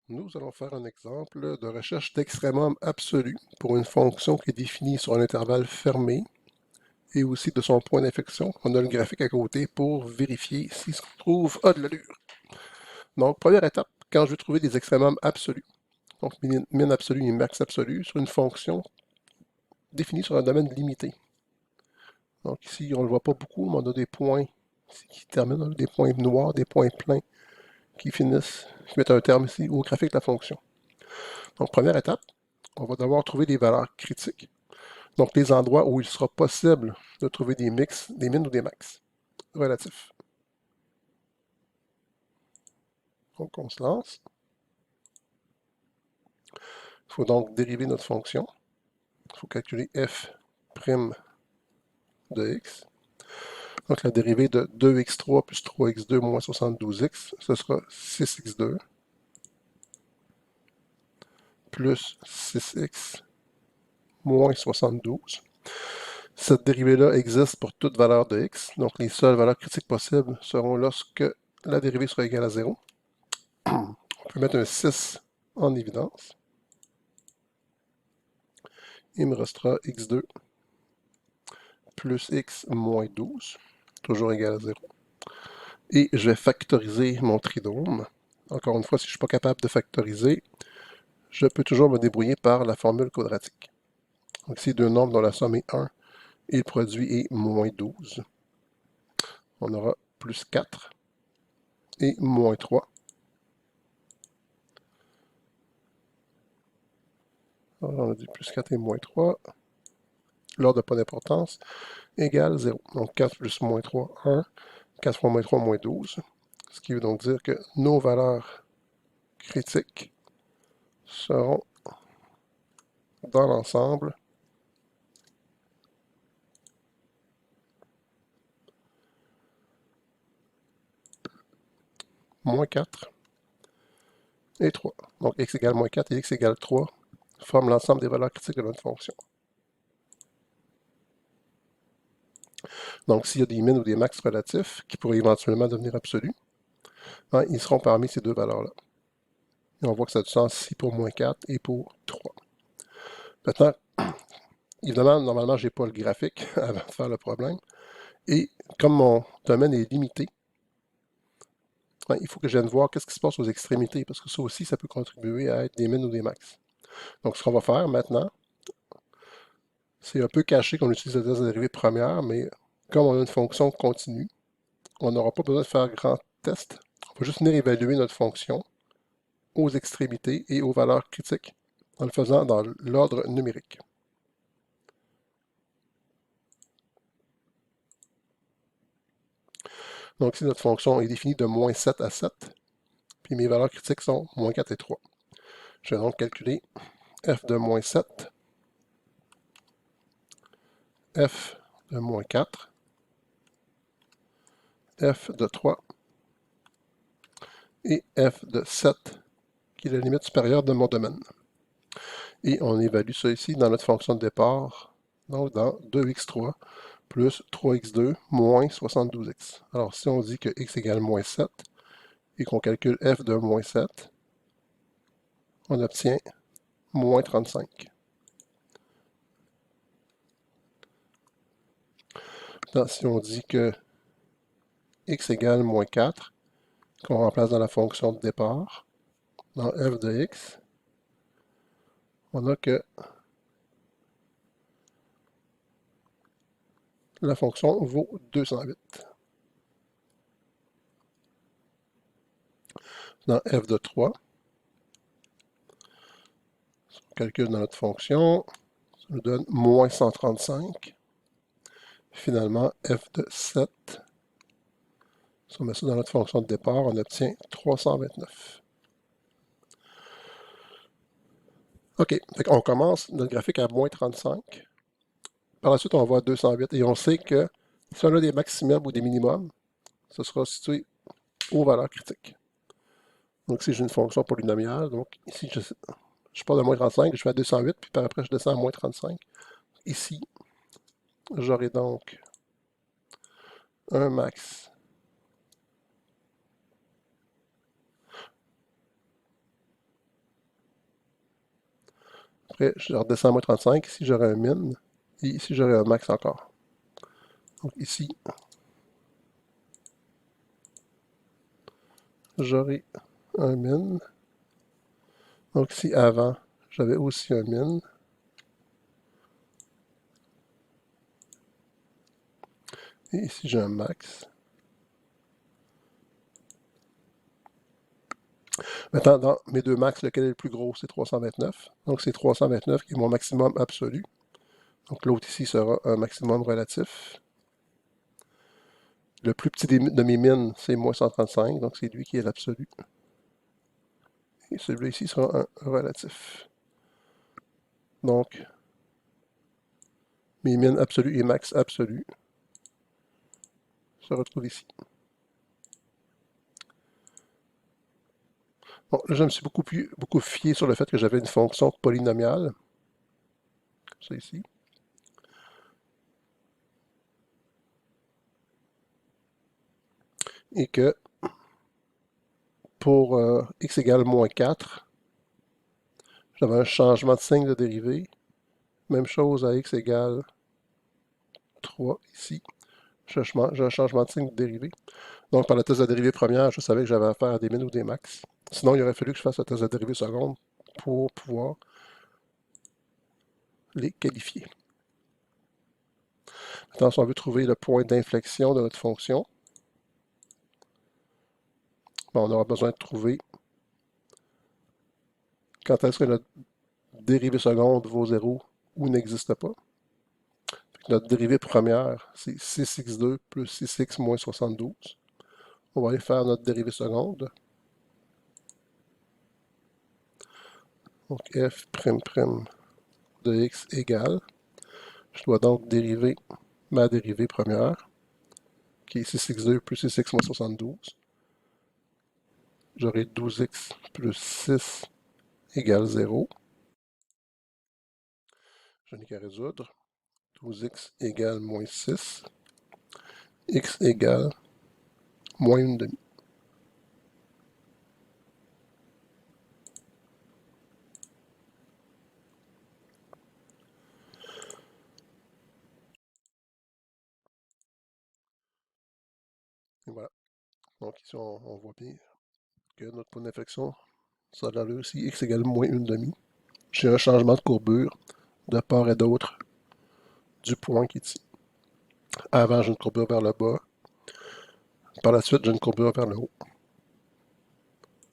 Nous allons faire un exemple de recherche d'extrémum absolu pour une fonction qui est définie sur un intervalle fermé et aussi de son point d'inflexion. On a le graphique à côté pour vérifier si ce qu'on trouve a de l'allure. Donc, première étape, quand je veux trouver des extrémums absolus, donc min absolu et max absolu, sur une fonction définie sur un domaine limité. Donc ici, on ne le voit pas beaucoup, mais on a des points qui terminent, des points noirs, des points pleins qui finissent, qui mettent un terme ici au graphique de la fonction. Donc, première étape, on va devoir trouver des valeurs critiques. Donc, les endroits où il sera possible de trouver des mix, des min ou des max relatifs. Donc, on se lance. Il faut donc dériver notre fonction. Il faut calculer f' de x. Donc, la dérivée de 2x3 plus 3x2 moins 72x, ce sera 6x2 plus 6x moins 72. Cette dérivée-là existe pour toute valeur de x. Donc, les seules valeurs critiques possibles seront lorsque la dérivée sera égale à 0. On peut mettre un 6 en évidence. Il me restera x2 plus x moins 12, toujours égal à 0. Et je vais factoriser mon tridôme. Encore une fois, si je ne suis pas capable de factoriser, je peux toujours me débrouiller par la formule quadratique. Donc ici, deux nombres dont la somme est 1 et le produit est moins 12. On aura plus 4 et moins 3. Alors, on a dit plus 4 et moins 3. L'ordre n'a pas d'importance. Égale 0. Donc 4 plus moins 3, 1. 4 fois moins 3, moins 12. Ce qui veut donc dire que nos valeurs critiques seront dans l'ensemble moins 4 et 3. Donc x égale moins 4 et x égale 3 forment l'ensemble des valeurs critiques de notre fonction. Donc s'il y a des min ou des max relatifs qui pourraient éventuellement devenir absolus, hein, ils seront parmi ces deux valeurs-là. Et on voit que ça a du sens ici pour moins 4 et pour 3. Maintenant, évidemment, normalement, je n'ai pas le graphique avant de faire le problème. Et comme mon domaine est limité, hein, il faut que je vienne voir qu'est-ce qui se passe aux extrémités, parce que ça aussi, ça peut contribuer à être des min ou des max. Donc, ce qu'on va faire maintenant, c'est un peu caché qu'on utilise la dérivée première, mais comme on a une fonction continue, on n'aura pas besoin de faire grand test. On va juste venir évaluer notre fonction aux extrémités et aux valeurs critiques en le faisant dans l'ordre numérique. Donc ici, notre fonction est définie de moins 7 à 7, puis mes valeurs critiques sont moins 4 et 3. Je vais donc calculer f de moins 7, f de moins 4, f de 3 et f de 7, qui est la limite supérieure de mon domaine. Et on évalue ça ici dans notre fonction de départ, donc dans 2x3 plus 3x2 moins 72x. Alors si on dit que x égale moins 7 et qu'on calcule f de moins 7, on obtient moins 35. Maintenant, si on dit que x égale moins 4, qu'on remplace dans la fonction de départ, dans f de x, on a que la fonction vaut 208. Dans f de 3, si on calcule dans notre fonction, ça nous donne moins 135. Finalement, f de 7, si on met ça dans notre fonction de départ, on obtient 329. OK, on commence notre graphique à moins 35. Par la suite, on va à 208 et on sait que si on a des maximums ou des minimums, ce sera situé aux valeurs critiques. Donc ici, j'ai une fonction polynomiale. Donc ici, je pars de moins 35, je fais à 208, puis par après, je descends à moins 35. Ici, j'aurai donc un max Après, je redescends à moins 35. Ici, j'aurai un min. Et ici, j'aurai un max encore. Donc ici, j'aurai un min. Donc ici, avant, j'avais aussi un min. Et ici, j'ai un max. Maintenant, dans mes deux max, lequel est le plus gros? C'est 329. Donc c'est 329 qui est mon maximum absolu. Donc l'autre ici sera un maximum relatif. Le plus petit de mes mines, c'est moins 135, donc c'est lui qui est l'absolu. Et celui-là ici sera un relatif. Donc, mes mines absolues et max absolu se retrouvent ici. Bon, là, je me suis beaucoup fié sur le fait que j'avais une fonction polynomiale. Ça ici. Et que pour x égale moins 4, j'avais un changement de signe de dérivée. Même chose à x égale 3 ici. J'ai un changement de signe de dérivée. Donc, par le test de dérivée première, je savais que j'avais affaire à des min ou des max. Sinon, il aurait fallu que je fasse le test de dérivée seconde pour pouvoir les qualifier. Maintenant, si on veut trouver le point d'inflexion de notre fonction, on aura besoin de trouver quand est-ce que notre dérivée seconde vaut 0 ou n'existe pas. Notre dérivée première, c'est 6x2 plus 6x moins 72. On va aller faire notre dérivée seconde. Donc f' de x égale. Je dois donc dériver ma dérivée première, qui est 6x2 plus 6x moins 72. J'aurai 12x plus 6 égale 0. Je n'ai qu'à résoudre. 12x égale moins 6. X égale moins 1/2. Et voilà. Donc ici, on voit bien que notre point d'inflexion, ça a l'allure aussi, x égale moins 1/2. J'ai un changement de courbure de part et d'autre du point qui est ici. Avant, j'ai une courbure vers le bas. Par la suite, j'ai une courbure vers le haut.